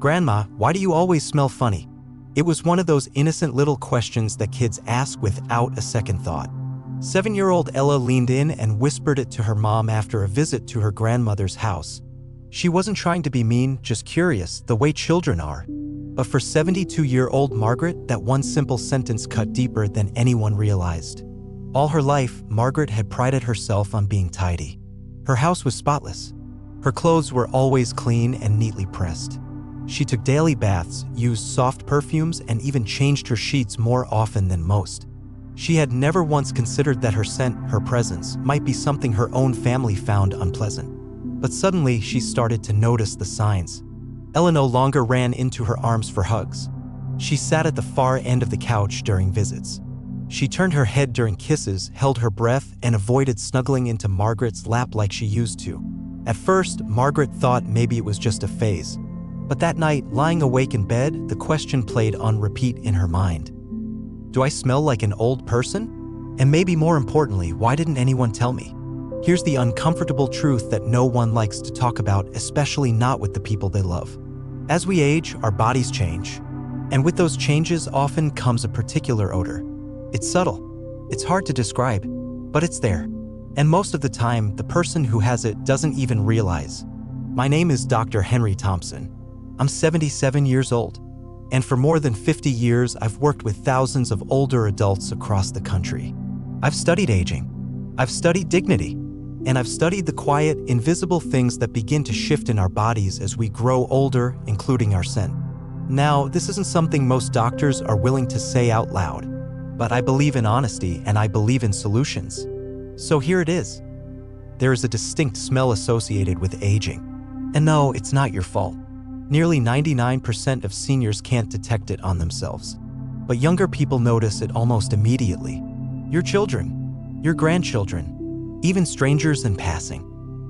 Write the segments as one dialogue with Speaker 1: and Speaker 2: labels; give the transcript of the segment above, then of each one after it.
Speaker 1: "Grandma, why do you always smell funny?" It was one of those innocent little questions that kids ask without a second thought. 7-year-old Ella leaned in and whispered it to her mom after a visit to her grandmother's house. She wasn't trying to be mean, just curious, the way children are. But for 72-year-old Margaret, that one simple sentence cut deeper than anyone realized. All her life, Margaret had prided herself on being tidy. Her house was spotless. Her clothes were always clean and neatly pressed. She took daily baths, used soft perfumes, and even changed her sheets more often than most. She had never once considered that her scent, her presence, might be something her own family found unpleasant. But suddenly, she started to notice the signs. Ella no longer ran into her arms for hugs. She sat at the far end of the couch during visits. She turned her head during kisses, held her breath, and avoided snuggling into Margaret's lap like she used to. At first, Margaret thought maybe it was just a phase. But that night, lying awake in bed, the question played on repeat in her mind. Do I smell like an old person? And maybe more importantly, why didn't anyone tell me? Here's the uncomfortable truth that no one likes to talk about, especially not with the people they love. As we age, our bodies change. And with those changes often comes a particular odor. It's subtle. It's hard to describe, but it's there. And most of the time, the person who has it doesn't even realize. My name is Dr. Henry Thompson. I'm 77 years old. And for more than 50 years, I've worked with thousands of older adults across the country. I've studied aging. I've studied dignity. And I've studied the quiet, invisible things that begin to shift in our bodies as we grow older, including our scent. Now, this isn't something most doctors are willing to say out loud. But I believe in honesty and I believe in solutions. So here it is. There is a distinct smell associated with aging. And no, it's not your fault. Nearly 99% of seniors can't detect it on themselves. But younger people notice it almost immediately. Your children, your grandchildren, even strangers in passing.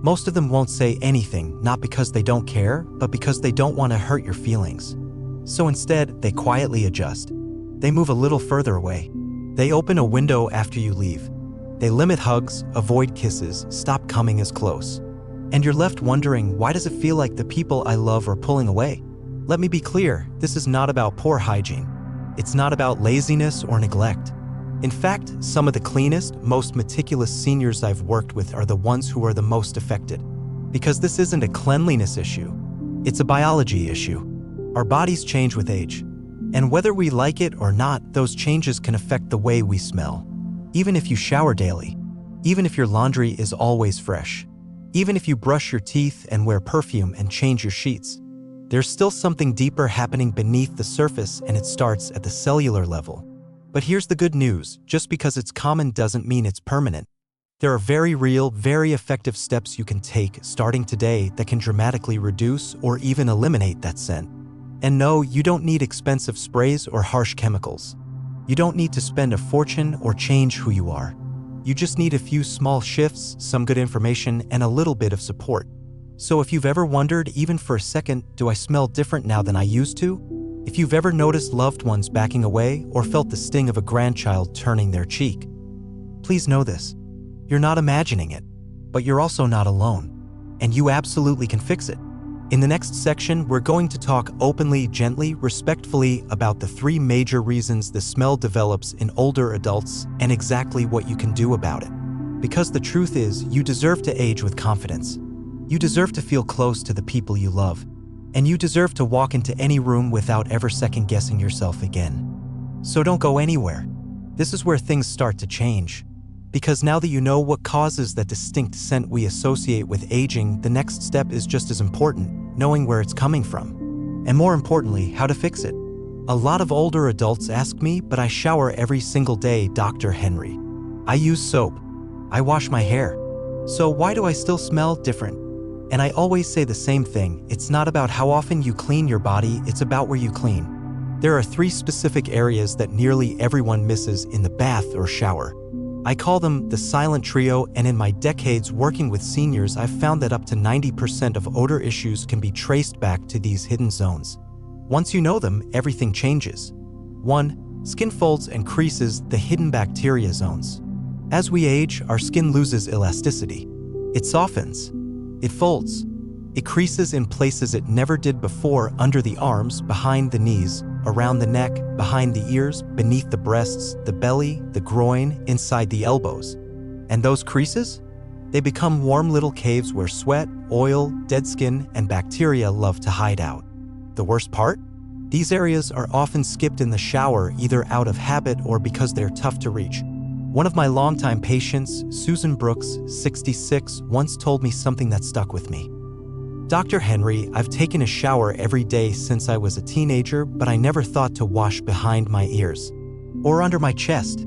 Speaker 1: Most of them won't say anything, not because they don't care, but because they don't want to hurt your feelings. So instead, they quietly adjust. They move a little further away. They open a window after you leave. They limit hugs, avoid kisses, stop coming as close. And you're left wondering, why does it feel like the people I love are pulling away? Let me be clear, this is not about poor hygiene. It's not about laziness or neglect. In fact, some of the cleanest, most meticulous seniors I've worked with are the ones who are the most affected. Because this isn't a cleanliness issue, it's a biology issue. Our bodies change with age. And whether we like it or not, those changes can affect the way we smell. Even if you shower daily, even if your laundry is always fresh, even if you brush your teeth and wear perfume and change your sheets, there's still something deeper happening beneath the surface, and it starts at the cellular level. But here's the good news, just because it's common doesn't mean it's permanent. There are very real, very effective steps you can take starting today that can dramatically reduce or even eliminate that scent. And no, you don't need expensive sprays or harsh chemicals. You don't need to spend a fortune or change who you are. You just need a few small shifts, some good information, and a little bit of support. So if you've ever wondered, even for a second, do I smell different now than I used to? If you've ever noticed loved ones backing away or felt the sting of a grandchild turning their cheek, please know this. You're not imagining it, but you're also not alone. And you absolutely can fix it. In the next section, we're going to talk openly, gently, respectfully about the 3 major reasons the smell develops in older adults and exactly what you can do about it. Because the truth is, you deserve to age with confidence. You deserve to feel close to the people you love. And you deserve to walk into any room without ever second-guessing yourself again. So don't go anywhere. This is where things start to change. Because now that you know what causes that distinct scent we associate with aging, the next step is just as important, knowing where it's coming from. And more importantly, how to fix it. A lot of older adults ask me, but I shower every single day, Dr. Henry. I use soap. I wash my hair. So why do I still smell different? And I always say the same thing, it's not about how often you clean your body, it's about where you clean. There are 3 specific areas that nearly everyone misses in the bath or shower. I call them the silent trio, and in my decades working with seniors, I've found that up to 90% of odor issues can be traced back to these hidden zones. Once you know them, everything changes. 1. Skin folds and creases, the hidden bacteria zones. As we age, our skin loses elasticity. It softens. It folds. It creases in places it never did before: under the arms, behind the knees, around the neck, behind the ears, beneath the breasts, the belly, the groin, inside the elbows. And those creases? They become warm little caves where sweat, oil, dead skin, and bacteria love to hide out. The worst part? These areas are often skipped in the shower, either out of habit or because they're tough to reach. One of my longtime patients, Susan Brooks, 66, once told me something that stuck with me. "Dr. Henry, I've taken a shower every day since I was a teenager, but I never thought to wash behind my ears or under my chest.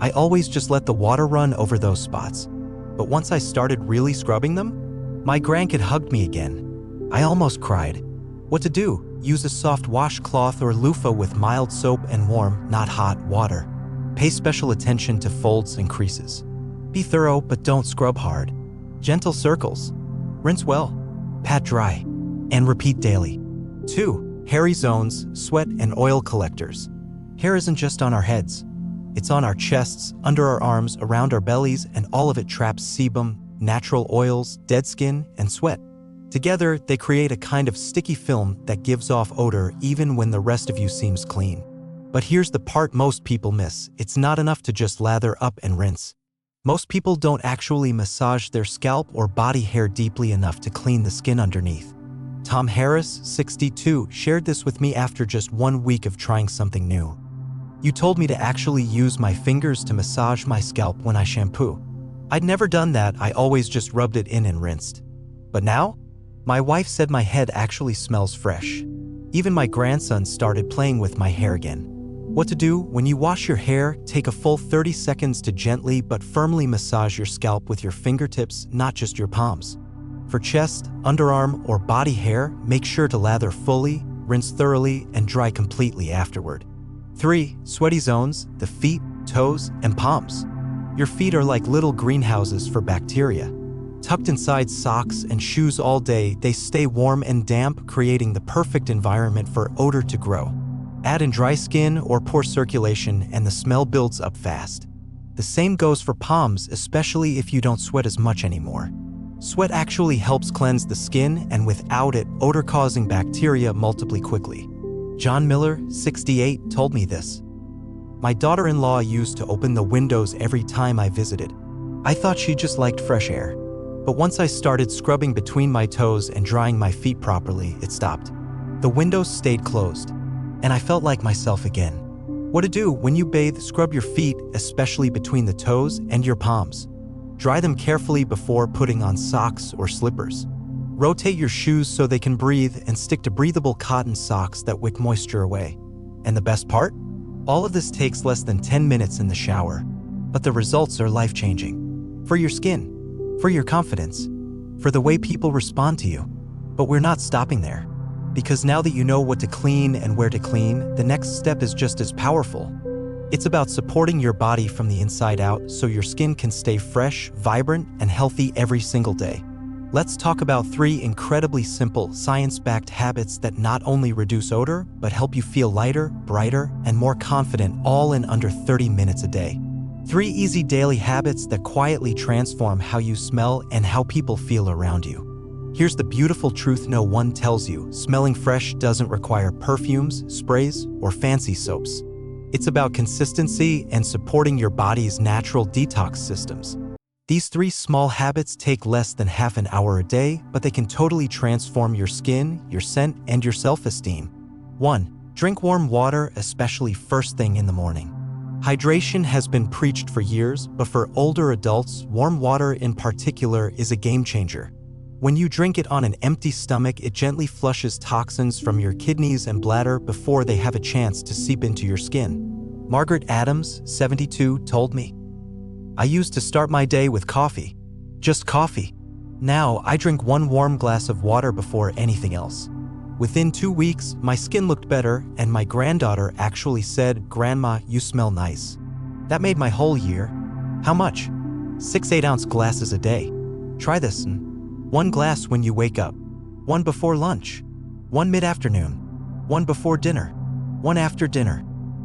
Speaker 1: I always just let the water run over those spots. But once I started really scrubbing them, my grandkid hugged me again. I almost cried. What to do? Use a soft washcloth or loofah with mild soap and warm, not hot, water. Pay special attention to folds and creases. Be thorough, but don't scrub hard. Gentle circles. Rinse well. Pat dry. And repeat daily." 2. Hairy zones, sweat, and oil collectors. Hair isn't just on our heads. It's on our chests, under our arms, around our bellies, and all of it traps sebum, natural oils, dead skin, and sweat. Together, they create a kind of sticky film that gives off odor even when the rest of you seems clean. But here's the part most people miss: it's not enough to just lather up and rinse. Most people don't actually massage their scalp or body hair deeply enough to clean the skin underneath. Tom Harris, 62, shared this with me after just 1 week of trying something new. "You told me to actually use my fingers to massage my scalp when I shampoo. I'd never done that. I always just rubbed it in and rinsed. But now, my wife said my head actually smells fresh. Even my grandson started playing with my hair again." What to do? When you wash your hair, take a full 30 seconds to gently but firmly massage your scalp with your fingertips, not just your palms. For chest, underarm, or body hair, make sure to lather fully, rinse thoroughly, and dry completely afterward. 3. Sweaty zones, the feet, toes, and palms. Your feet are like little greenhouses for bacteria. Tucked inside socks and shoes all day, they stay warm and damp, creating the perfect environment for odor to grow. Add in dry skin or poor circulation, and the smell builds up fast. The same goes for palms, especially if you don't sweat as much anymore. Sweat actually helps cleanse the skin, and without it, odor-causing bacteria multiply quickly. John Miller, 68, told me this. "My daughter-in-law used to open the windows every time I visited. I thought she just liked fresh air. But once I started scrubbing between my toes and drying my feet properly, it stopped. The windows stayed closed, and I felt like myself again." What to do? When you bathe, scrub your feet, especially between the toes and your palms. Dry them carefully before putting on socks or slippers. Rotate your shoes so they can breathe, and stick to breathable cotton socks that wick moisture away. And the best part? All of this takes less than 10 minutes in the shower, but the results are life-changing. For your skin, for your confidence, for the way people respond to you. But we're not stopping there. Because now that you know what to clean and where to clean, the next step is just as powerful. It's about supporting your body from the inside out so your skin can stay fresh, vibrant, and healthy every single day. Let's talk about 3 incredibly simple, science-backed habits that not only reduce odor, but help you feel lighter, brighter, and more confident, all in under 30 minutes a day. 3 easy daily habits that quietly transform how you smell and how people feel around you. Here's the beautiful truth no one tells you: smelling fresh doesn't require perfumes, sprays, or fancy soaps. It's about consistency and supporting your body's natural detox systems. These 3 small habits take less than half an hour a day, but they can totally transform your skin, your scent, and your self-esteem. 1. Drink warm water, especially first thing in the morning. Hydration has been preached for years, but for older adults, warm water in particular is a game changer. When you drink it on an empty stomach, it gently flushes toxins from your kidneys and bladder before they have a chance to seep into your skin. Margaret Adams, 72, told me, "I used to start my day with coffee. Just coffee. Now I drink 1 warm glass of water before anything else." Within 2 weeks, my skin looked better, and my granddaughter actually said, "Grandma, you smell nice." That made my whole year. How much? 6 8-ounce glasses a day. Try this. 1 glass when you wake up, 1 before lunch, 1 mid-afternoon, 1 before dinner, 1 after dinner,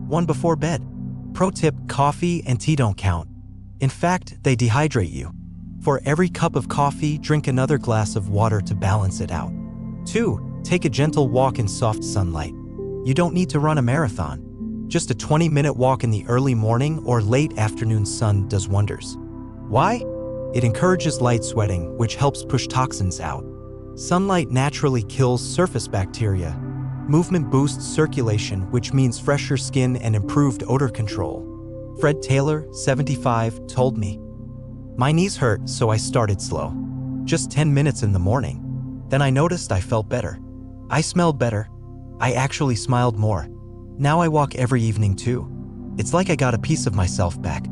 Speaker 1: 1 before bed. Pro tip: coffee and tea don't count. In fact, they dehydrate you. For every cup of coffee, drink another glass of water to balance it out. 2. Take a gentle walk in soft sunlight. You don't need to run a marathon. Just a 20-minute walk in the early morning or late afternoon sun does wonders. Why? It encourages light sweating, which helps push toxins out. Sunlight naturally kills surface bacteria. Movement boosts circulation, which means fresher skin and improved odor control. Fred Taylor, 75, told me, "My knees hurt, so I started slow. Just 10 minutes in the morning. Then I noticed I felt better. I smelled better. I actually smiled more. Now I walk every evening too. It's like I got a piece of myself back."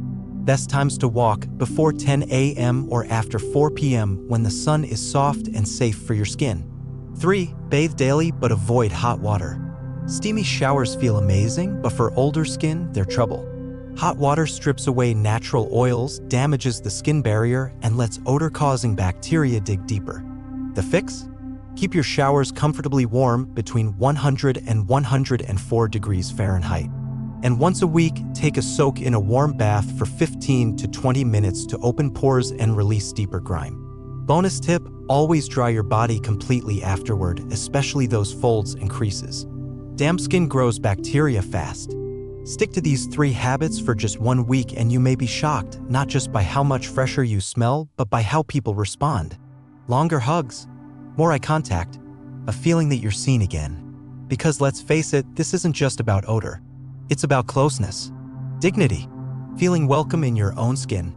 Speaker 1: Best times to walk: before 10 a.m. or after 4 p.m. when the sun is soft and safe for your skin. 3. Bathe daily but avoid hot water. Steamy showers feel amazing, but for older skin, they're trouble. Hot water strips away natural oils, damages the skin barrier, and lets odor-causing bacteria dig deeper. The fix? Keep your showers comfortably warm between 100 and 104 degrees Fahrenheit. And once a week, take a soak in a warm bath for 15 to 20 minutes to open pores and release deeper grime. Bonus tip: always dry your body completely afterward, especially those folds and creases. Damp skin grows bacteria fast. Stick to these 3 habits for just 1 week and you may be shocked, not just by how much fresher you smell, but by how people respond. Longer hugs, more eye contact, a feeling that you're seen again. Because let's face it, this isn't just about odor. It's about closeness, dignity, feeling welcome in your own skin.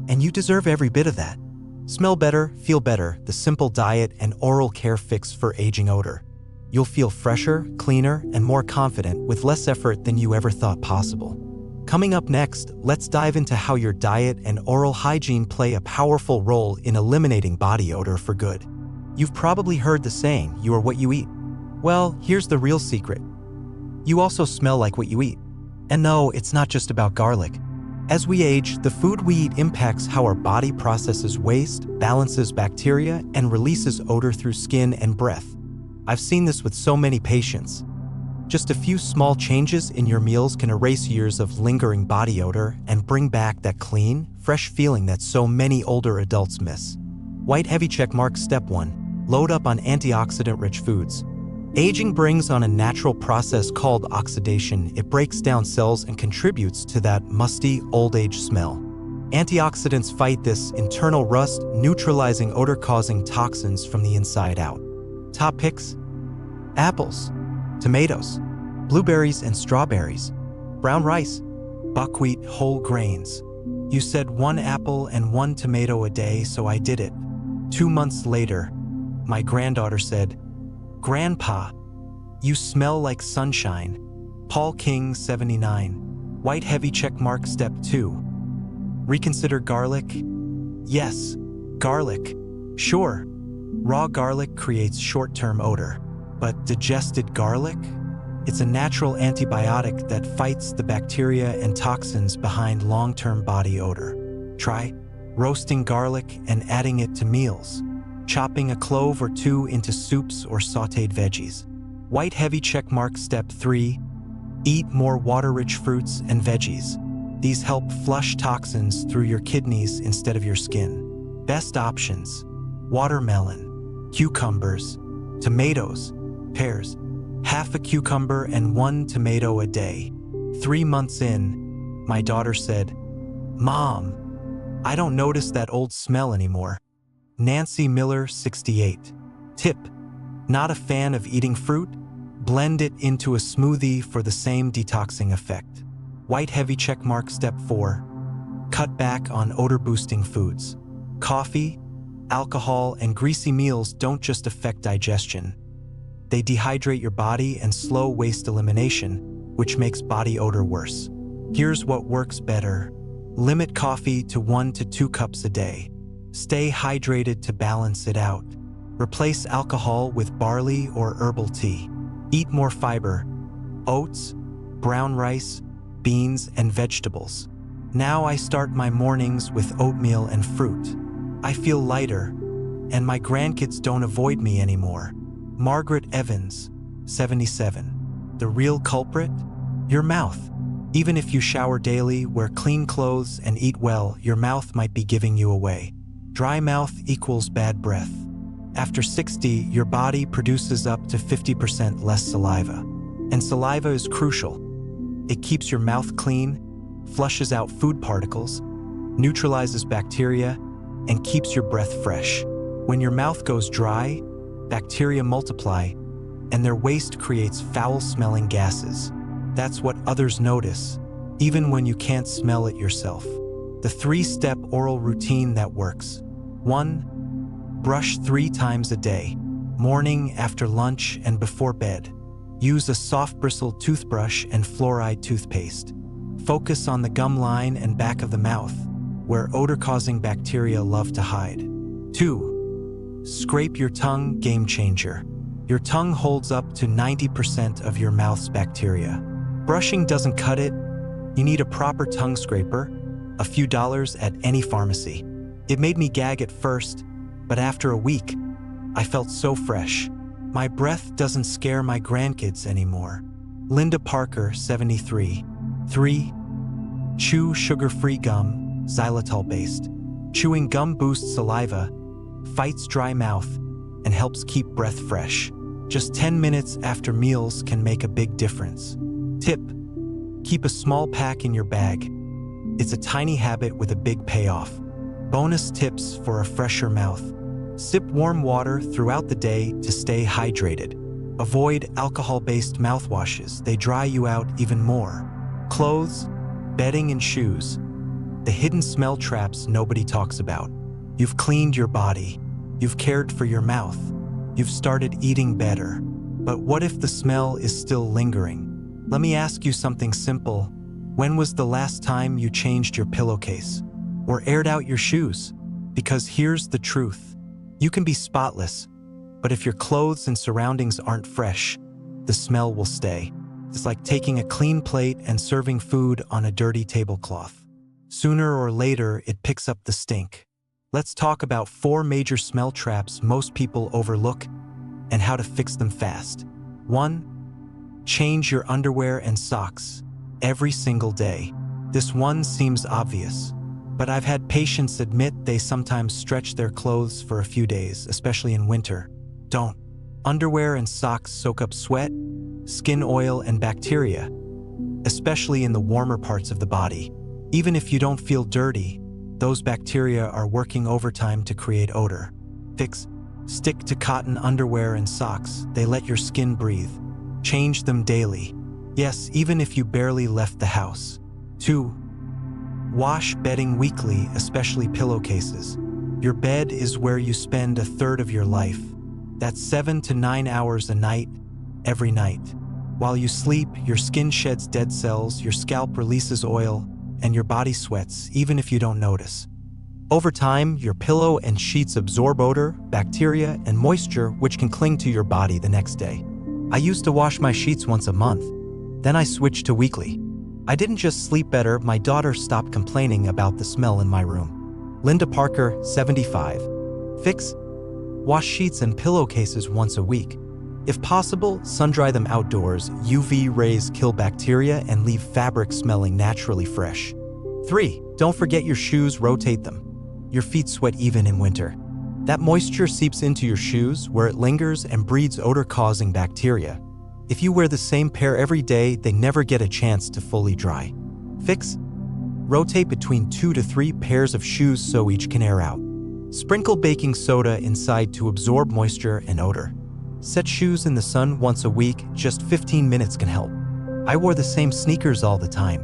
Speaker 1: And you deserve every bit of that. Smell better, feel better, the simple diet and oral care fix for aging odor. You'll feel fresher, cleaner, and more confident with less effort than you ever thought possible. Coming up next, let's dive into how your diet and oral hygiene play a powerful role in eliminating body odor for good. You've probably heard the saying, "You are what you eat." Well, here's the real secret. You also smell like what you eat. And no, it's not just about garlic. As we age, the food we eat impacts how our body processes waste, balances bacteria, and releases odor through skin and breath. I've seen this with so many patients. Just a few small changes in your meals can erase years of lingering body odor and bring back that clean, fresh feeling that so many older adults miss. White heavy checkmark. Step 1. Load up on antioxidant-rich foods. Aging brings on a natural process called oxidation. It breaks down cells and contributes to that musty, old-age smell. Antioxidants fight this internal rust, neutralizing odor-causing toxins from the inside out. Top picks: apples, tomatoes, blueberries and strawberries, brown rice, buckwheat, whole grains. You said 1 apple and 1 tomato a day, so I did it. 2 months later, my granddaughter said, "Grandpa, you smell like sunshine." Paul King, 79. White heavy checkmark. Step 2. Reconsider garlic. Yes, garlic. Sure, raw garlic creates short-term odor. But digested garlic? It's a natural antibiotic that fights the bacteria and toxins behind long-term body odor. Try roasting garlic and adding it to meals. Chopping a clove or 2 into soups or sautéed veggies. White heavy checkmark. Step 3. Eat more water-rich fruits and veggies. These help flush toxins through your kidneys instead of your skin. Best options: watermelon, cucumbers, tomatoes, pears. Half a cucumber and 1 tomato a day. 3 months in, my daughter said, "Mom, I don't notice that old smell anymore." Nancy Miller, 68. Tip: not a fan of eating fruit? Blend it into a smoothie for the same detoxing effect. White heavy checkmark. Step 4. Cut back on odor-boosting foods. Coffee, alcohol, and greasy meals don't just affect digestion. They dehydrate your body and slow waste elimination, which makes body odor worse. Here's what works better. Limit coffee to 1 to 2 cups a day. Stay hydrated to balance it out. Replace alcohol with barley or herbal tea. Eat more fiber: oats, brown rice, beans, and vegetables. Now I start my mornings with oatmeal and fruit. I feel lighter, and my grandkids don't avoid me anymore. Margaret Evans, 77. The real culprit? Your mouth. Even if you shower daily, wear clean clothes, and eat well, your mouth might be giving you away. Dry mouth equals bad breath. After 60, your body produces up to 50% less saliva. And saliva is crucial. It keeps your mouth clean, flushes out food particles, neutralizes bacteria, and keeps your breath fresh. When your mouth goes dry, bacteria multiply, and their waste creates foul-smelling gases. That's what others notice, even when you can't smell it yourself. The 3-step oral routine that works. 1. Brush 3 times a day, morning, after lunch, and before bed. Use a soft-bristled toothbrush and fluoride toothpaste. Focus on the gum line and back of the mouth, where odor-causing bacteria love to hide. 2. Scrape your tongue, game changer. Your tongue holds up to 90% of your mouth's bacteria. Brushing doesn't cut it. You need a proper tongue scraper, a few dollars at any pharmacy. It made me gag at first, but after a week, I felt so fresh. My breath doesn't scare my grandkids anymore. Linda Parker, 73. 3. Chew sugar-free gum, xylitol-based. Chewing gum boosts saliva, fights dry mouth, and helps keep breath fresh. Just 10 minutes after meals can make a big difference. Tip: keep a small pack in your bag. It's a tiny habit with a big payoff. Bonus tips for a fresher mouth. Sip warm water throughout the day to stay hydrated. Avoid alcohol-based mouthwashes. They dry you out even more. Clothes, bedding, and shoes. The hidden smell traps nobody talks about. You've cleaned your body. You've cared for your mouth. You've started eating better. But what if the smell is still lingering? Let me ask you something simple. When was the last time you changed your pillowcase or aired out your shoes? Because here's the truth. You can be spotless, but if your clothes and surroundings aren't fresh, the smell will stay. It's like taking a clean plate and serving food on a dirty tablecloth. Sooner or later, it picks up the stink. Let's talk about 4 major smell traps most people overlook and how to fix them fast. 1. Change your underwear and socks every single day. This one seems obvious, but I've had patients admit they sometimes stretch their clothes for a few days, especially in winter. Don't. Underwear and socks soak up sweat, skin oil, and bacteria, especially in the warmer parts of the body. Even if you don't feel dirty, those bacteria are working overtime to create odor. Fix: stick to cotton underwear and socks. They let your skin breathe. Change them daily. Yes, even if you barely left the house. 2. Wash bedding weekly, especially pillowcases. Your bed is where you spend a third of your life. That's 7 to 9 hours a night, every night. While you sleep, your skin sheds dead cells, your scalp releases oil, and your body sweats, even if you don't notice. Over time, your pillow and sheets absorb odor, bacteria, and moisture, which can cling to your body the next day. I used to wash my sheets once a month. Then I switched to weekly. I didn't just sleep better, my daughter stopped complaining about the smell in my room. Linda Parker, 75. Fix: wash sheets and pillowcases once a week. If possible, sun-dry them outdoors. UV rays kill bacteria and leave fabric smelling naturally fresh. 3. Don't forget your shoes, rotate them. Your feet sweat even in winter. That moisture seeps into your shoes, where it lingers and breeds odor-causing bacteria. If you wear the same pair every day, they never get a chance to fully dry. Fix: rotate between 2 to 3 pairs of shoes so each can air out. Sprinkle baking soda inside to absorb moisture and odor. Set shoes in the sun once a week, just 15 minutes can help. I wore the same sneakers all the time.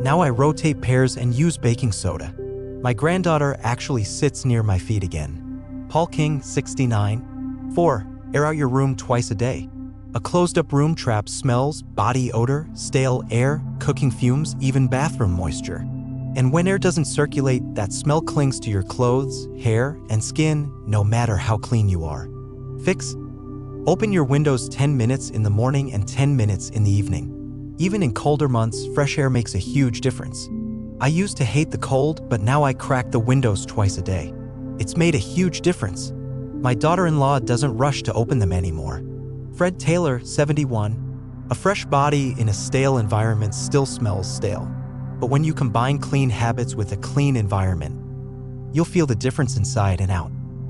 Speaker 1: Now I rotate pairs and use baking soda. My granddaughter actually sits near my feet again. Paul King, 69. 4. Air out your room twice a day. A closed-up room traps smells, body odor, stale air, cooking fumes, even bathroom moisture. And when air doesn't circulate, that smell clings to your clothes, hair, and skin, no matter how clean you are. Fix: open your windows 10 minutes in the morning and 10 minutes in the evening. Even in colder months, fresh air makes a huge difference. I used to hate the cold, but now I crack the windows twice a day. It's made a huge difference. My daughter-in-law doesn't rush to open them anymore. Fred Taylor, 71. A fresh body in a stale environment still smells stale. But when you combine clean habits with a clean environment, you'll feel the difference inside and out.